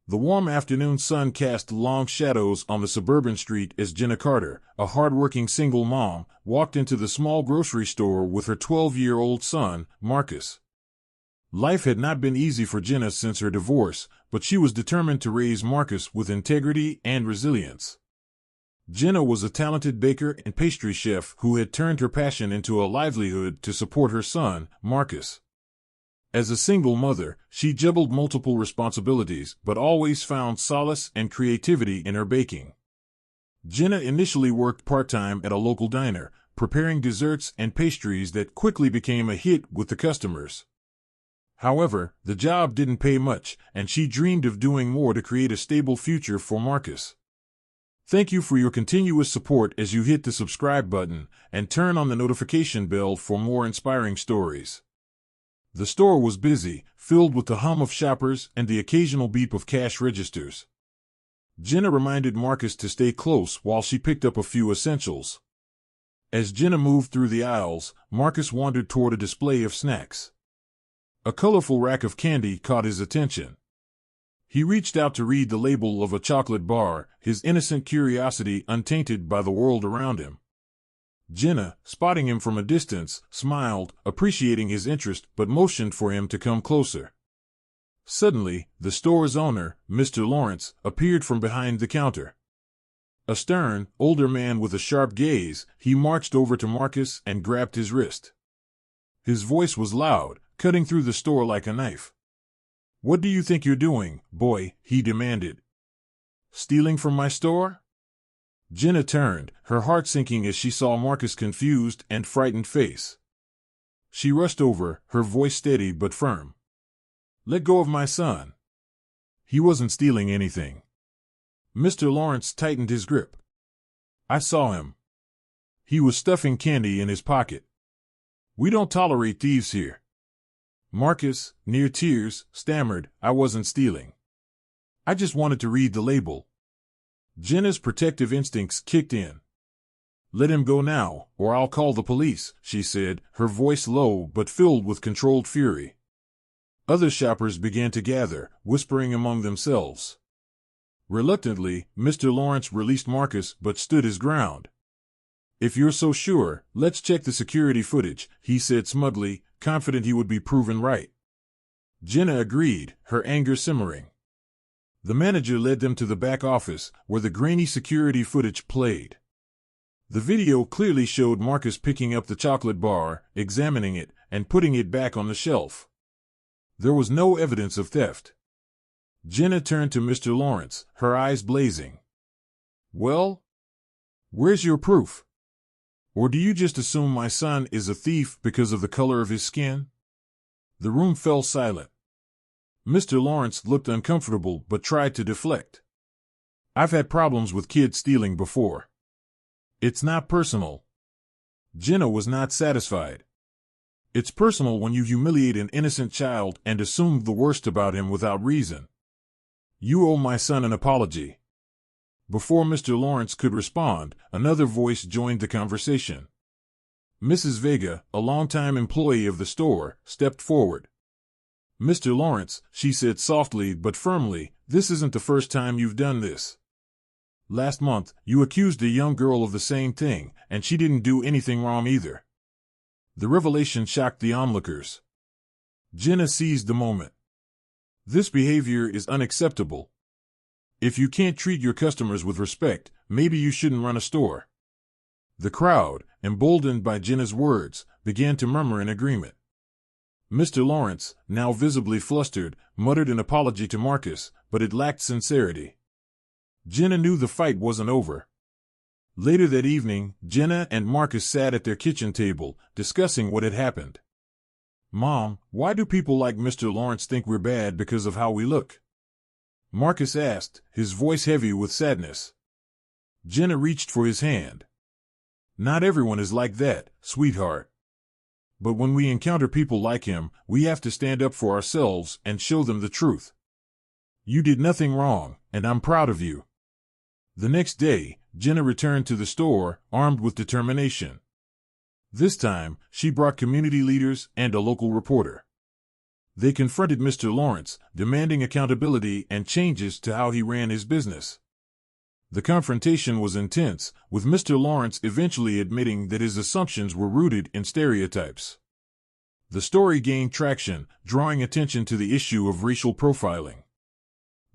The warm afternoon sun cast long shadows on the suburban street as Jenna Carter, a hard-working single mom, walked into the small grocery store with her 12-year-old son, Marcus. Life had not been easy for Jenna since her divorce, but she was determined to raise Marcus with integrity and resilience. Jenna was a talented baker and pastry chef who had turned her passion into a livelihood to support her son, Marcus. As a single mother, she juggled multiple responsibilities but always found solace and creativity in her baking. Jenna initially worked part-time at a local diner, preparing desserts and pastries that quickly became a hit with the customers. However, the job didn't pay much, and she dreamed of doing more to create a stable future for Marcus. Thank you for your continuous support as you hit the subscribe button and turn on the notification bell for more inspiring stories. The store was busy, filled with the hum of shoppers and the occasional beep of cash registers. Jenna reminded Marcus to stay close while she picked up a few essentials. As Jenna moved through the aisles, Marcus wandered toward a display of snacks. A colorful rack of candy caught his attention. He reached out to read the label of a chocolate bar, his innocent curiosity untainted by the world around him. Jenna, spotting him from a distance, smiled, appreciating his interest, but motioned for him to come closer. Suddenly, the store's owner, Mr. Lawrence, appeared from behind the counter. A stern, older man with a sharp gaze, he marched over to Marcus and grabbed his wrist. His voice was loud, cutting through the store like a knife. "What do you think you're doing, boy?" he demanded. "Stealing from my store?" Jenna turned, her heart sinking as she saw Marcus' confused and frightened face. She rushed over, her voice steady but firm. "Let go of my son. He wasn't stealing anything." Mr. Lawrence tightened his grip. "I saw him. He was stuffing candy in his pocket. We don't tolerate thieves here." Marcus, near tears, stammered, "I wasn't stealing. I just wanted to read the label." Jenna's protective instincts kicked in. "Let him go now, or I'll call the police," she said, her voice low but filled with controlled fury. Other shoppers began to gather, whispering among themselves. Reluctantly, Mr. Lawrence released Marcus but stood his ground. "If you're so sure, let's check the security footage," he said smugly, confident he would be proven right. Jenna agreed, her anger simmering. The manager led them to the back office, where the grainy security footage played. The video clearly showed Marcus picking up the chocolate bar, examining it, and putting it back on the shelf. There was no evidence of theft. Jenna turned to Mr. Lawrence, her eyes blazing. "Well? Where's your proof? Or do you just assume my son is a thief because of the color of his skin?" The room fell silent. Mr. Lawrence looked uncomfortable but tried to deflect. "I've had problems with kids stealing before. It's not personal." Jenna was not satisfied. "It's personal when you humiliate an innocent child and assume the worst about him without reason. You owe my son an apology." Before Mr. Lawrence could respond, another voice joined the conversation. Mrs. Vega, a longtime employee of the store, stepped forward. "Mr. Lawrence," she said softly but firmly, "this isn't the first time you've done this. Last month, you accused a young girl of the same thing, and she didn't do anything wrong either." The revelation shocked the onlookers. Jenna seized the moment. "This behavior is unacceptable. If you can't treat your customers with respect, maybe you shouldn't run a store." The crowd, emboldened by Jenna's words, began to murmur in agreement. Mr. Lawrence, now visibly flustered, muttered an apology to Marcus, but it lacked sincerity. Jenna knew the fight wasn't over. Later that evening, Jenna and Marcus sat at their kitchen table, discussing what had happened. "Mom, why do people like Mr. Lawrence think we're bad because of how we look?" Marcus asked, his voice heavy with sadness. Jenna reached for his hand. "Not everyone is like that, sweetheart. But when we encounter people like him, we have to stand up for ourselves and show them the truth. You did nothing wrong, and I'm proud of you." The next day, Jenna returned to the store, armed with determination. This time, she brought community leaders and a local reporter. They confronted Mr. Lawrence, demanding accountability and changes to how he ran his business. The confrontation was intense, with Mr. Lawrence eventually admitting that his assumptions were rooted in stereotypes. The story gained traction, drawing attention to the issue of racial profiling.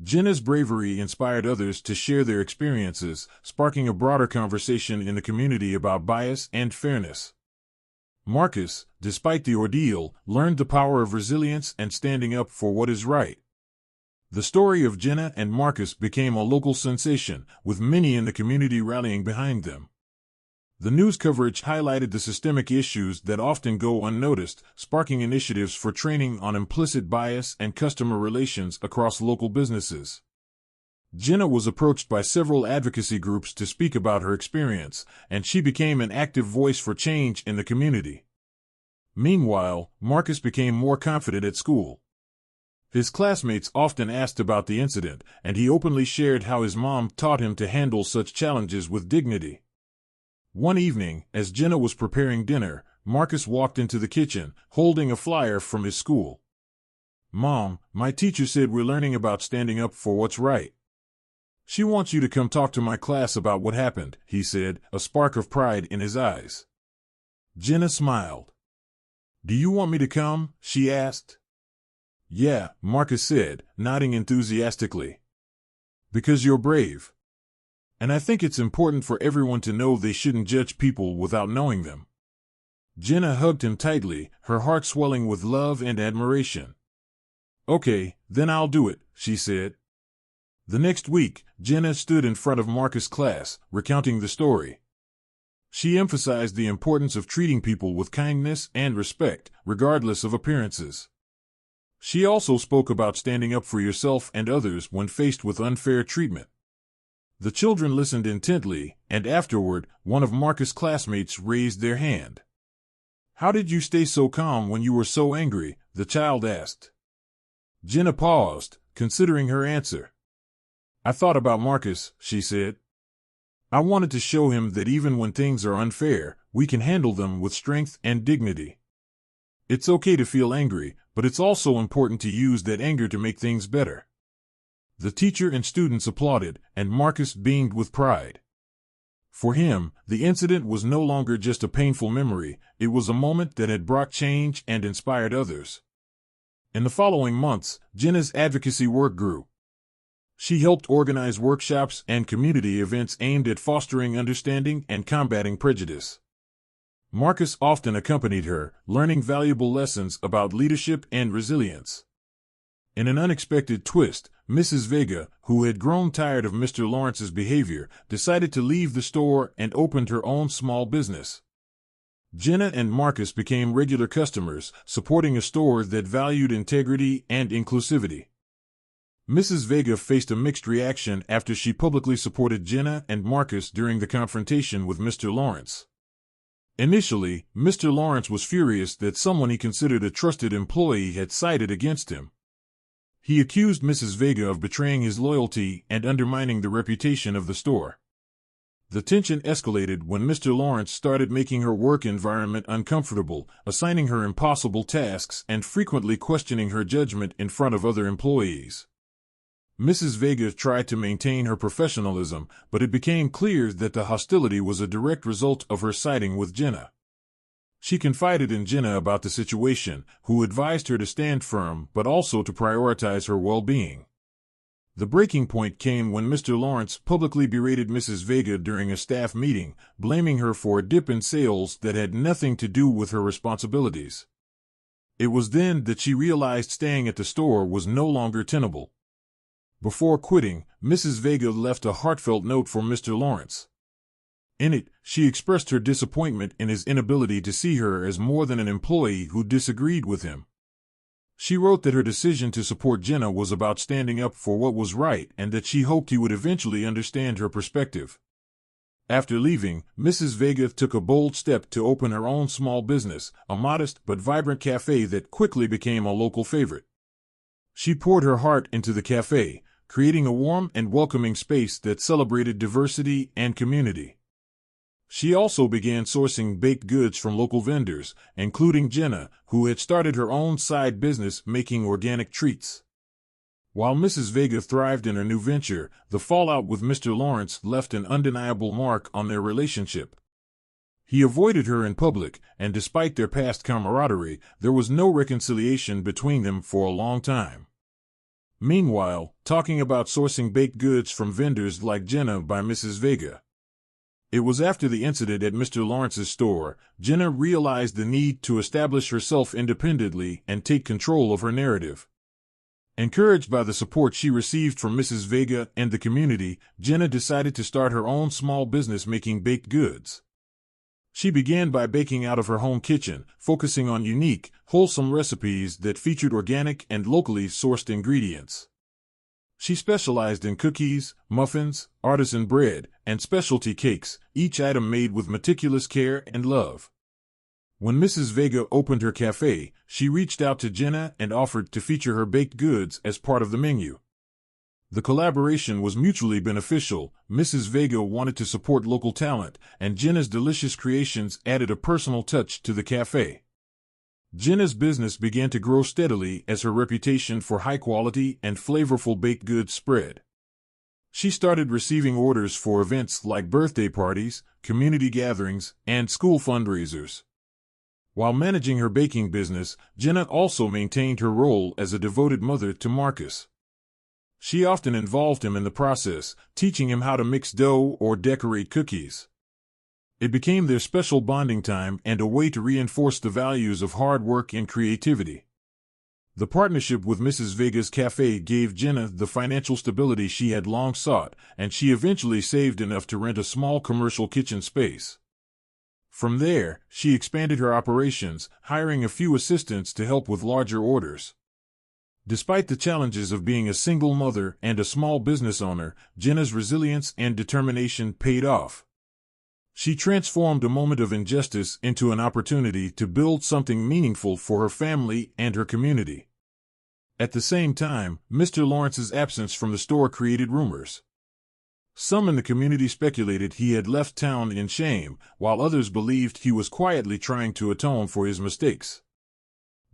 Jenna's bravery inspired others to share their experiences, sparking a broader conversation in the community about bias and fairness. Marcus, despite the ordeal, learned the power of resilience and standing up for what is right. The story of Jenna and Marcus became a local sensation, with many in the community rallying behind them. The news coverage highlighted the systemic issues that often go unnoticed, sparking initiatives for training on implicit bias and customer relations across local businesses. Jenna was approached by several advocacy groups to speak about her experience, and she became an active voice for change in the community. Meanwhile, Marcus became more confident at school. His classmates often asked about the incident, and he openly shared how his mom taught him to handle such challenges with dignity. One evening, as Jenna was preparing dinner, Marcus walked into the kitchen, holding a flyer from his school. "Mom, my teacher said we're learning about standing up for what's right. She wants you to come talk to my class about what happened," he said, a spark of pride in his eyes. Jenna smiled. "Do you want me to come?" she asked. "Yeah," Marcus said, nodding enthusiastically. "Because you're brave. And I think it's important for everyone to know they shouldn't judge people without knowing them." Jenna hugged him tightly, her heart swelling with love and admiration. "Okay, then I'll do it," she said. The next week, Jenna stood in front of Marcus' class, recounting the story. She emphasized the importance of treating people with kindness and respect, regardless of appearances. She also spoke about standing up for yourself and others when faced with unfair treatment. The children listened intently, and afterward, one of Marcus' classmates raised their hand. "How did you stay so calm when you were so angry?" the child asked. Jenna paused, considering her answer. "I thought about Marcus," she said. "I wanted to show him that even when things are unfair, we can handle them with strength and dignity. It's okay to feel angry, but it's also important to use that anger to make things better." The teacher and students applauded, and Marcus beamed with pride. For him, the incident was no longer just a painful memory, it was a moment that had brought change and inspired others. In the following months, Jenna's advocacy work grew. She helped organize workshops and community events aimed at fostering understanding and combating prejudice. Marcus often accompanied her, learning valuable lessons about leadership and resilience. In an unexpected twist, Mrs. Vega, who had grown tired of Mr. Lawrence's behavior, decided to leave the store and opened her own small business. Jenna and Marcus became regular customers, supporting a store that valued integrity and inclusivity. Mrs. Vega faced a mixed reaction after she publicly supported Jenna and Marcus during the confrontation with Mr. Lawrence. Initially, Mr. Lawrence was furious that someone he considered a trusted employee had sided against him. He accused Mrs. Vega of betraying his loyalty and undermining the reputation of the store. The tension escalated when Mr. Lawrence started making her work environment uncomfortable, assigning her impossible tasks and frequently questioning her judgment in front of other employees. Mrs. Vega tried to maintain her professionalism, but it became clear that the hostility was a direct result of her siding with Jenna. She confided in Jenna about the situation, who advised her to stand firm but also to prioritize her well-being. The breaking point came when Mr. Lawrence publicly berated Mrs. Vega during a staff meeting, blaming her for a dip in sales that had nothing to do with her responsibilities. It was then that she realized staying at the store was no longer tenable. Before quitting, Mrs. Vega left a heartfelt note for Mr. Lawrence. In it, she expressed her disappointment in his inability to see her as more than an employee who disagreed with him. She wrote that her decision to support Jenna was about standing up for what was right and that she hoped he would eventually understand her perspective. After leaving, Mrs. Vega took a bold step to open her own small business, a modest but vibrant cafe that quickly became a local favorite. She poured her heart into the cafe, creating a warm and welcoming space that celebrated diversity and community. She also began sourcing baked goods from local vendors, including Jenna, who had started her own side business making organic treats. While Mrs. Vega thrived in her new venture, the fallout with Mr. Lawrence left an undeniable mark on their relationship. He avoided her in public, and despite their past camaraderie, there was no reconciliation between them for a long time. Meanwhile, talking about sourcing baked goods from vendors like Jenna by Mrs. Vega. It was after the incident at Mr. Lawrence's store, Jenna realized the need to establish herself independently and take control of her narrative. Encouraged by the support she received from Mrs. Vega and the community, Jenna decided to start her own small business making baked goods. She began by baking out of her home kitchen, focusing on unique, wholesome recipes that featured organic and locally sourced ingredients. She specialized in cookies, muffins, artisan bread, and specialty cakes, each item made with meticulous care and love. When Mrs. Vega opened her cafe, she reached out to Jenna and offered to feature her baked goods as part of the menu. The collaboration was mutually beneficial. Mrs. Vega wanted to support local talent, and Jenna's delicious creations added a personal touch to the cafe. Jenna's business began to grow steadily as her reputation for high-quality and flavorful baked goods spread. She started receiving orders for events like birthday parties, community gatherings, and school fundraisers. While managing her baking business, Jenna also maintained her role as a devoted mother to Marcus. She often involved him in the process, teaching him how to mix dough or decorate cookies. It became their special bonding time and a way to reinforce the values of hard work and creativity. The partnership with Mrs. Vega's cafe gave Jenna the financial stability she had long sought, and she eventually saved enough to rent a small commercial kitchen space. From there, she expanded her operations, hiring a few assistants to help with larger orders. Despite the challenges of being a single mother and a small business owner, Jenna's resilience and determination paid off. She transformed a moment of injustice into an opportunity to build something meaningful for her family and her community. At the same time, Mr. Lawrence's absence from the store created rumors. Some in the community speculated he had left town in shame, while others believed he was quietly trying to atone for his mistakes.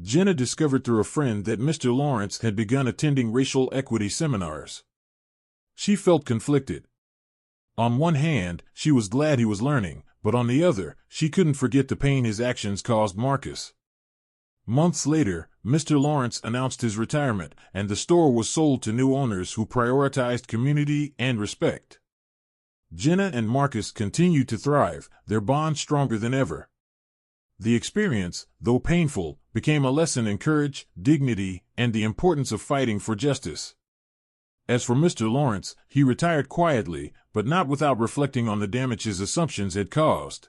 Jenna discovered through a friend that Mr. Lawrence had begun attending racial equity seminars. She felt conflicted. On one hand, she was glad he was learning, but on the other, she couldn't forget the pain his actions caused Marcus. Months later, Mr. Lawrence announced his retirement, and the store was sold to new owners who prioritized community and respect. Jenna and Marcus continued to thrive, their bond stronger than ever. The experience, though painful, became a lesson in courage, dignity, and the importance of fighting for justice. As for Mr. Lawrence, he retired quietly, but not without reflecting on the damage his assumptions had caused.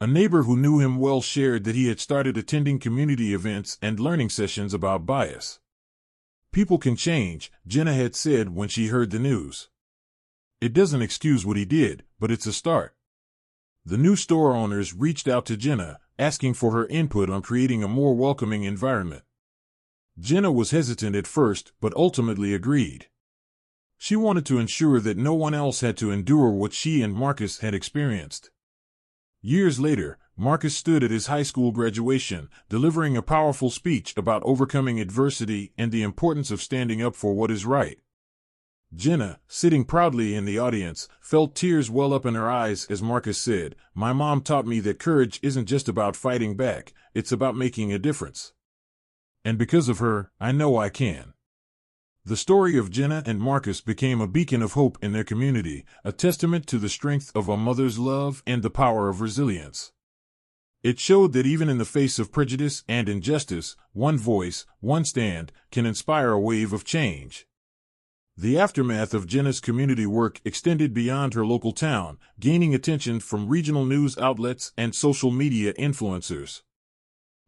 A neighbor who knew him well shared that he had started attending community events and learning sessions about bias. People can change, Jenna had said when she heard the news. It doesn't excuse what he did, but it's a start. The new store owners reached out to Jenna, asking for her input on creating a more welcoming environment. Jenna was hesitant at first, but ultimately agreed. She wanted to ensure that no one else had to endure what she and Marcus had experienced. Years later, Marcus stood at his high school graduation, delivering a powerful speech about overcoming adversity and the importance of standing up for what is right. Jenna, sitting proudly in the audience, felt tears well up in her eyes as Marcus said, "My mom taught me that courage isn't just about fighting back, it's about making a difference. And because of her, I know I can." The story of Jenna and Marcus became a beacon of hope in their community, a testament to the strength of a mother's love and the power of resilience. It showed that even in the face of prejudice and injustice, one voice, one stand, can inspire a wave of change. The aftermath of Jenna's community work extended beyond her local town, gaining attention from regional news outlets and social media influencers.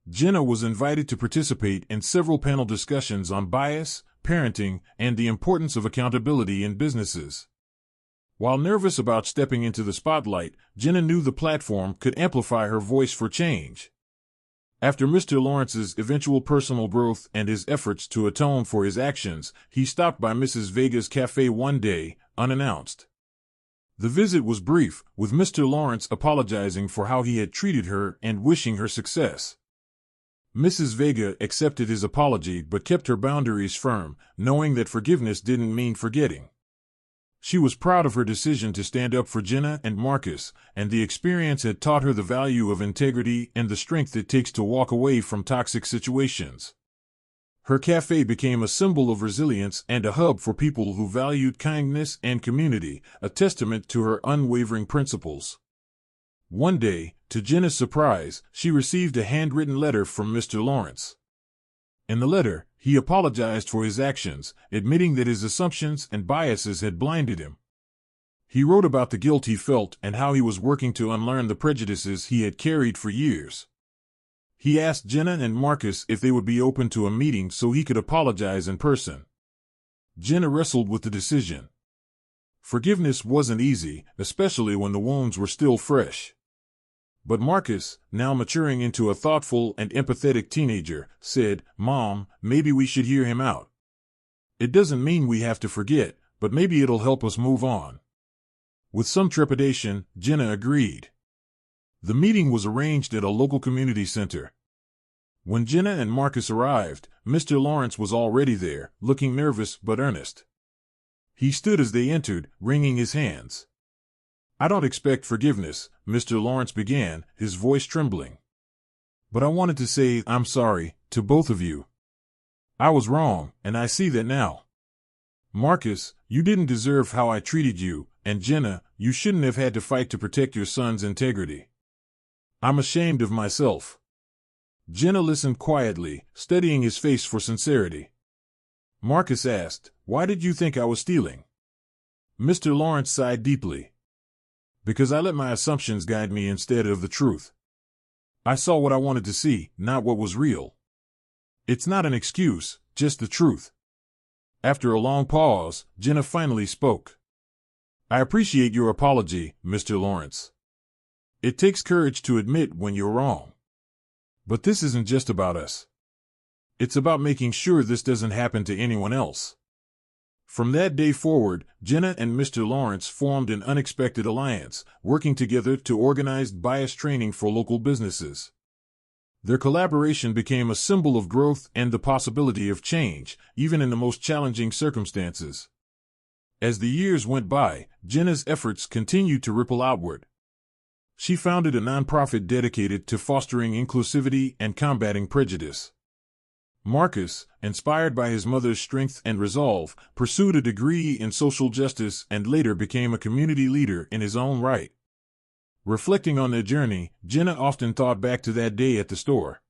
Jenna was invited to participate in several panel discussions on bias, parenting, and the importance of accountability in businesses. While nervous about stepping into the spotlight, Jenna knew the platform could amplify her voice for change. After Mr. Lawrence's eventual personal growth and his efforts to atone for his actions, he stopped by Mrs. Vega's cafe one day, unannounced. The visit was brief, with Mr. Lawrence apologizing for how he had treated her and wishing her success. Mrs. Vega accepted his apology but kept her boundaries firm, knowing that forgiveness didn't mean forgetting. She was proud of her decision to stand up for Jenna and Marcus, and the experience had taught her the value of integrity and the strength it takes to walk away from toxic situations. Her cafe became a symbol of resilience and a hub for people who valued kindness and community, a testament to her unwavering principles. One day, to Jenna's surprise, she received a handwritten letter from Mr. Lawrence. In the letter, he apologized for his actions, admitting that his assumptions and biases had blinded him. He wrote about the guilt he felt and how he was working to unlearn the prejudices he had carried for years. He asked Jenna and Marcus if they would be open to a meeting so he could apologize in person. Jenna wrestled with the decision. Forgiveness wasn't easy, especially when the wounds were still fresh. But Marcus, now maturing into a thoughtful and empathetic teenager, said, "Mom, maybe we should hear him out. It doesn't mean we have to forget, but maybe it'll help us move on." With some trepidation, Jenna agreed. The meeting was arranged at a local community center. When Jenna and Marcus arrived, Mr. Lawrence was already there, looking nervous but earnest. He stood as they entered, wringing his hands. "I don't expect forgiveness," Mr. Lawrence began, his voice trembling. "But I wanted to say I'm sorry to both of you. I was wrong, and I see that now. Marcus, you didn't deserve how I treated you, and Jenna, you shouldn't have had to fight to protect your son's integrity. I'm ashamed of myself." Jenna listened quietly, studying his face for sincerity. Marcus asked, "Why did you think I was stealing?" Mr. Lawrence sighed deeply. "Because I let my assumptions guide me instead of the truth. I saw what I wanted to see, not what was real. It's not an excuse, just the truth." After a long pause, Jenna finally spoke. "I appreciate your apology, Mr. Lawrence. It takes courage to admit when you're wrong. But this isn't just about us. It's about making sure this doesn't happen to anyone else." From that day forward, Jenna and Mr. Lawrence formed an unexpected alliance, working together to organize bias training for local businesses. Their collaboration became a symbol of growth and the possibility of change, even in the most challenging circumstances. As the years went by, Jenna's efforts continued to ripple outward. She founded a nonprofit dedicated to fostering inclusivity and combating prejudice. Marcus, inspired by his mother's strength and resolve, pursued a degree in social justice and later became a community leader in his own right. Reflecting on their journey, Jenna often thought back to that day at the store.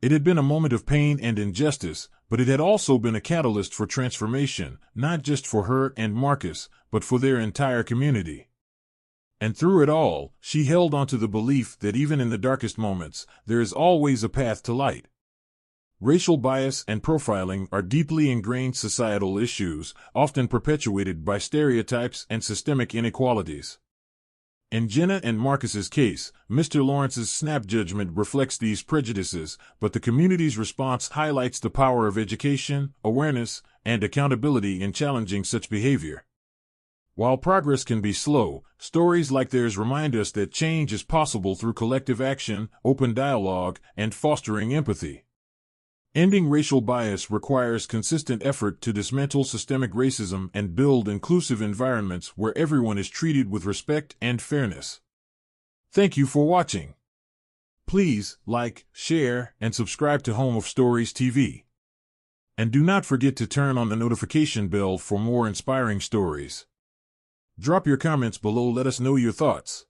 It had been a moment of pain and injustice, but it had also been a catalyst for transformation, not just for her and Marcus, but for their entire community. And through it all, she held onto the belief that even in the darkest moments, there is always a path to light. Racial bias and profiling are deeply ingrained societal issues, often perpetuated by stereotypes and systemic inequalities. In Jenna and Marcus's case, Mr. Lawrence's snap judgment reflects these prejudices, but the community's response highlights the power of education, awareness, and accountability in challenging such behavior. While progress can be slow, stories like theirs remind us that change is possible through collective action, open dialogue, and fostering empathy. Ending racial bias requires consistent effort to dismantle systemic racism and build inclusive environments where everyone is treated with respect and fairness. Thank you for watching. Please like, share, and subscribe to Home of Stories TV. And do not forget to turn on the notification bell for more inspiring stories. Drop your comments below, let us know your thoughts.